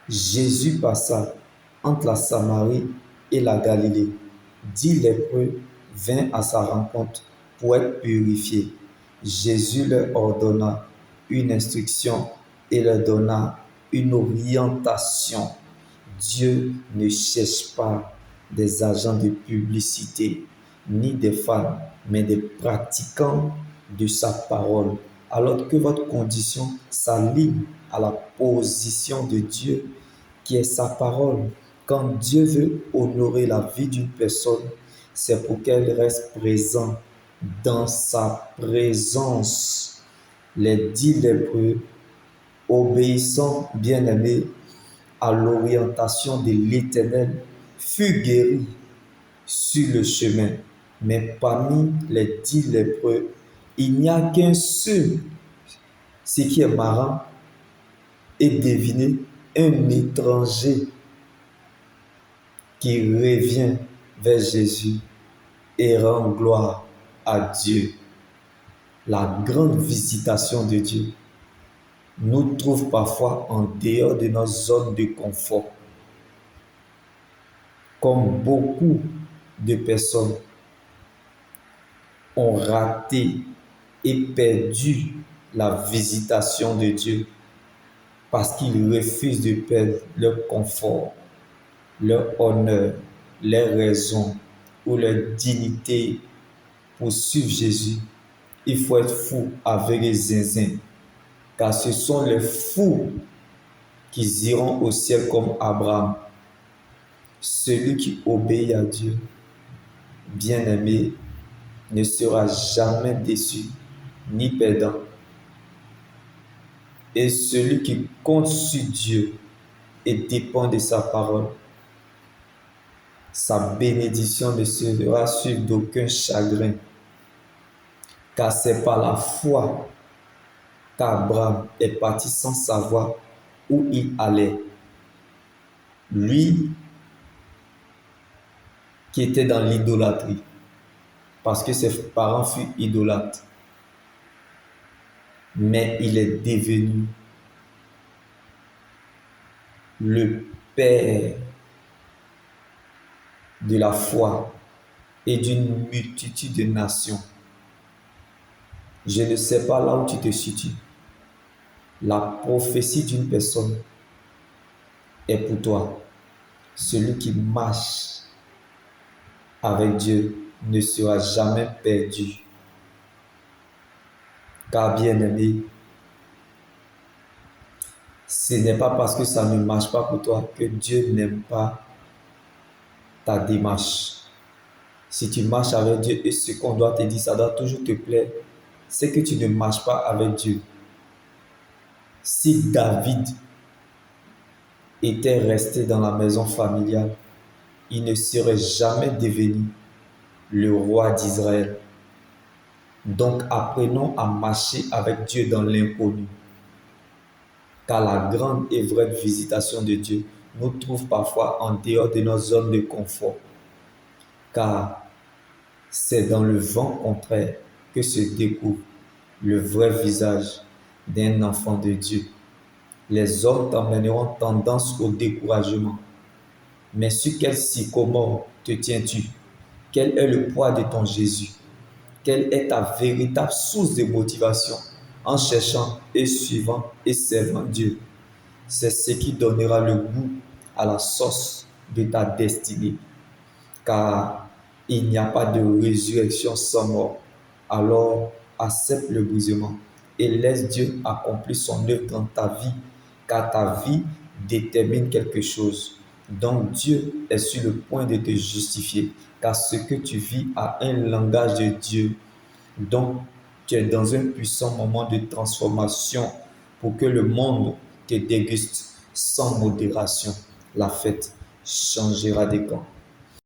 Jésus passa entre la Samarie et la Galilée. 10 lépreux vinrent à sa rencontre pour être purifiés. Jésus leur ordonna une instruction et leur donna une orientation. Dieu ne cherche pas des agents de publicité, ni des fans, mais des pratiquants de sa parole. Alors que votre condition s'aligne à la position de Dieu, qui est sa parole. Quand Dieu veut honorer la vie d'une personne, c'est pour qu'elle reste présente dans sa présence. Les 10 lépreux, obéissant, bien-aimés, à l'orientation de l'Éternel, furent guéris sur le chemin. Mais parmi les 10 lépreux, il n'y a qu'un seul. Ce qui est marrant, et devinez, un étranger qui revient vers Jésus et rend gloire à Dieu. La grande visitation de Dieu nous trouve parfois en dehors de notre zone de confort. Comme beaucoup de personnes ont raté et perdu la visitation de Dieu parce qu'ils refusent de perdre leur confort, leur honneur, leurs raisons ou leur dignité pour suivre Jésus. Il faut être fou avec les zinzins, car ce sont les fous qui iront au ciel comme Abraham. Celui qui obéit à Dieu, bien-aimé, ne sera jamais déçu ni perdant. Et celui qui compte sur Dieu et dépend de sa parole, sa bénédiction ne sera suivie d'aucun chagrin, car c'est par la foi qu'Abraham est parti sans savoir où il allait. Lui qui était dans l'idolâtrie, parce que ses parents furent idolâtres. Mais il est devenu le père de la foi et d'une multitude de nations. Je ne sais pas là où tu te situes. La prophétie d'une personne est pour toi. Celui qui marche avec Dieu ne sera jamais perdu. Car bien-aimé, ce n'est pas parce que ça ne marche pas pour toi que Dieu n'aime pas ta démarche. Si tu marches avec Dieu et ce qu'on doit te dire, ça doit toujours te plaire, c'est que tu ne marches pas avec Dieu. Si David était resté dans la maison familiale, il ne serait jamais devenu le roi d'Israël. Donc apprenons à marcher avec Dieu dans l'inconnu. Car la grande et vraie visitation de Dieu nous trouve parfois en dehors de nos zones de confort. Car c'est dans le vent contraire que se découvre le vrai visage d'un enfant de Dieu. Les hommes t'emmèneront tendance au découragement. Mais sur quel sycomore te tiens-tu? Quel est le poids de ton Jésus? Quelle est ta véritable source de motivation en cherchant et suivant et servant Dieu? C'est ce qui donnera le goût à la sauce de ta destinée. Car il n'y a pas de résurrection sans mort. Alors accepte le brisement et laisse Dieu accomplir son œuvre dans ta vie, car ta vie détermine quelque chose. Donc Dieu est sur le point de te justifier, car ce que tu vis a un langage de Dieu. Donc tu es dans un puissant moment de transformation pour que le monde te déguste sans modération. La fête changera de camp.